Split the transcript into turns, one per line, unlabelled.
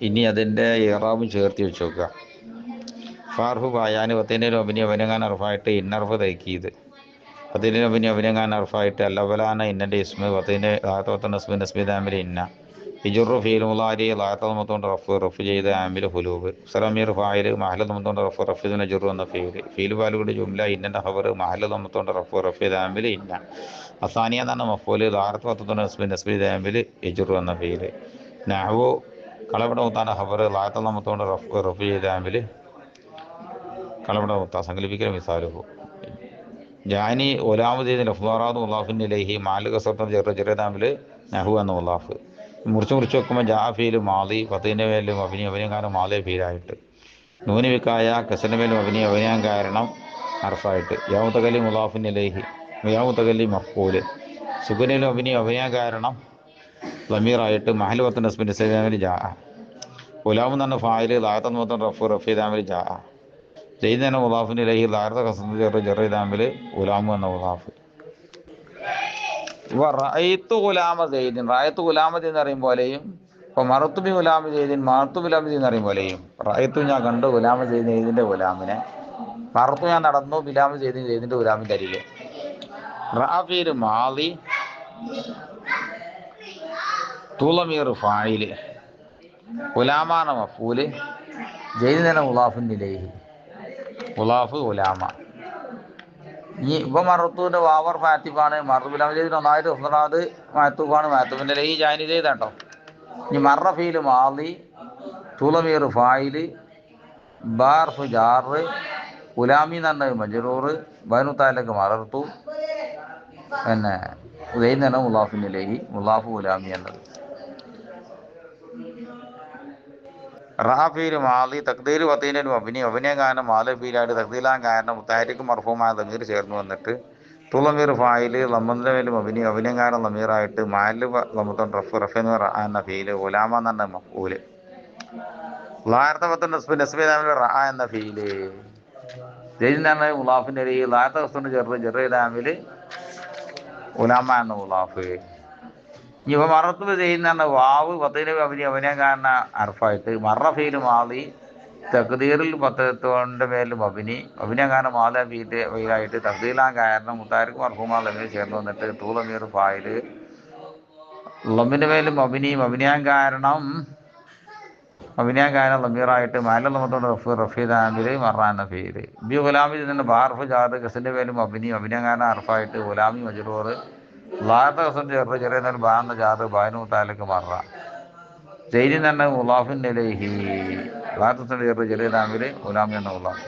ഇനി അതിൻ്റെ ഇറാബും ചേർത്ത് വെച്ച് നോക്കുക. ഫാർഹു ബായാന് പത്തിൻ്റെ അഭിനി അവനങ്ങാൻ അർഫായിട്ട് ഇന്നർഫ് തൈക്കീത് പത്തിൻ്റെ അഭിനി അവനങ്ങാൻ അർഫായിട്ട് അല്ലവലാന ഇന്നൻ്റെ ഇസ്മ പത്തിൻ്റെ ലാത്തവത്തൻ്റെ ഇസ്മിൻ ഇസ്മിദ് ആമിൽ ഇന്ന ഇജുറു ഫീൽ മുലാരി ലാത്തമത്തോണ്ട് റഫ് ചെയ്ത ആമിൽ ഹുലൂബ് സലമീർ ഫായിൽ മഹല തമത്തോണ്ട് റഫിദിന് ജുറു എന്ന ഫീൽ പാലുകൂടി ജുംല ഇന്നൻ്റെ ഹബർ മഹല തമത്തോണ്ട് റഫ് ചെയ്ത ആമിൽ ഇന്ന അസാനിയ എന്നാണ് മഫൂല് ലാത്തവത്തോണ്ട് ഇസ്മിൻ ഇസ്മിദ് ആമിൽ ഇജുറു എന്ന ഫീല് നഹ്വു കളവിടെ മുത്താണ് ഹബർ ലാത്തമത്തോണ്ട് റഫ് ചെയ്ത ആമിൽ കളവിടെ മുത്ത സങ്കല്പിക്കൽ മിസാലുഹു ജാനി ഒലാമുദ്ദീൻ അഫ്വാറാദ് ഉള്ളാഫിൻ ഇലൈഹി മാലിക സർത്തം ചെറിയതാമിൽ നഹു എന്ന ഉള്ളാഫ് മുറിച്ച് വെക്കുമ്പോൾ ജാഫീൽ മാലി പത്തിൻ്റെ മേലും അഭിനയം മാലേ ഫീലായിട്ട് നൂനി വിക്കായ കസൻ്റെ മേലും അഭിനയം കാരണം അർഫായിട്ട് യാമുത്തകലി മുലാഫിൻ ഇലൈഹി യാമുത്തകലി മഫ്കൂല് സുഖനിലും അഭിനയം കാരണം ലമീറായിട്ട് മഹൽ പത്തിൻ്റെ ഹസ്ബിൻ്റെ സൈദാമിൽ ജാ ഉലാമെന്ന് പറഞ്ഞ ഫായിൽ ലാത്തന്ന് മൊത്തം റഫീദാമിൽ ജാ ജെയ്ദ് എന്ന മുലാഫിൻ്റെ ഇലൈഹി ലാർത്ത കസന്ത് ചെറിയതാമിൽ ഉലാമു എന്ന മുലാഫ് റഅയ്തു ഗുലാമ സെയ്ദിൻ റഅയ്തു ഗുലാമ എന്ന് പറയും പോലെയും ഇപ്പോൾ മറുത്തുബി ഗുലാമ സെയ്ദിൻ മറുത്തുബിലാമ എന്ന് പറയും പോലെയും റഅയ്തു ഞാൻ കണ്ടു ഗുലാമ സെയ്ദിൻ സെയ്ദിൻ്റെ ഗുലാമിനെ മറുത്തു ഞാൻ നടന്നു ബിലാമ സെയ്ദിൻ സെയ്ദിൻ്റെ ഗുലാമിൻ്റെ അരികെ റാഫീൽ മാലി തുളമീർ ഫായില് ഗുലാമാണ് മഫൂല് ജെയ്ദ് എന്ന മുലാഫിൻ ഇലൈഹി മുലാഫ് ഗുലാമ ഈ ഇപ്പം മറുത്തൂൻ്റെ വാവർ മാറ്റിപ്പാണ് മറുബിലാമ ചെയ്ത് ഒന്നായിട്ട് ഉസ്താദ് മാത്തൂപ്പാണ് മാത്തൂബിൻ്റെ ഈ ജാനി ചെയ്താട്ടോ. ഇനി മറഫീൽ മാലി തുളമീർ ഫായില് ബാർഫ് ജാറ് ഗുലാമി എന്ന് പറഞ്ഞത് മജറൂർ ബനുത്താലേക്ക് മറർത്തു പിന്നെ ഉദയം തന്നെ മുലാഫിനിലേഹി മുലാഫ് ഗുലാമി എന്നത് റാഫീൽ മാലി തക്ദീർ വത്തീനും അഭിനയം കാരണം മാലഫീലായിട്ട് തക്ദീലാൻ കാരണം മുത്താരിക്ക് മർഫൂമായ ലമീർ ചേർന്ന് വന്നിട്ട് തുളമീർ ഫായില് ലമ്മന്റെ മേലും അഭിനയം കാരണം ലമീറായിട്ട് മാല് ലമ്മത്തോൺ റഫ് എന്ന ഫീല് ഗുലാമ എന്ന് പറഞ്ഞ മഫൂല് ലാർത്ത നസ്ബിദാമിൽ റ എന്ന ഫീല് ജയിലിനാണ് മുലാഫിൻ്റെ ലാർത്ത വസ്തുണ്ട് ചെറിയതാമിൽ ഗുലാമ എന്ന മുലാഫ്. ഇവ മറത്ത് ചെയ്യുന്ന വാവ് പത്തിന് അഭിനയം കാരണം അർഫായിട്ട് മറഫീൽ മാലി തക്ദീറിൽ പത്തത്തോൻ്റെ മേലും അഭിനയം കാരണം മാല ഫീറ്റ് ഫീലായിട്ട് തക്ദീലാൻ കാരണം മുത്താരിക്ക് മർഫൂമാ ലമീർ ചേർന്ന് വന്നിട്ട് തൂലമീർ ഫായില് ലമ്മിൻ്റെ മേലും അഭിനയം കാരണം ലമീറായിട്ട് മാല ലമ്മത്തോണ്ട് റഫീദാമിൽ മറാന്ന ഫീല് ബി ഗുലാമി തന്നെ ബാർഫ് ജാറ് ഗസിൻ്റെ മേലും അഭിനയം കാരണം അർഫായിട്ട് ഗുലാമി മജറൂർ ലാത്ത ഹസൻ ചെറിയ നേരം ബാന്ന ജാറ് ബാനു താലേക്ക് മറ ജയിലിൽ തന്നെ മുലാഫിൻ ഇലൈഹി ലാത്ത ഹസൻ ചെറിയതാമിൽ ഗുലാമി എന്ന മുലാഫ്.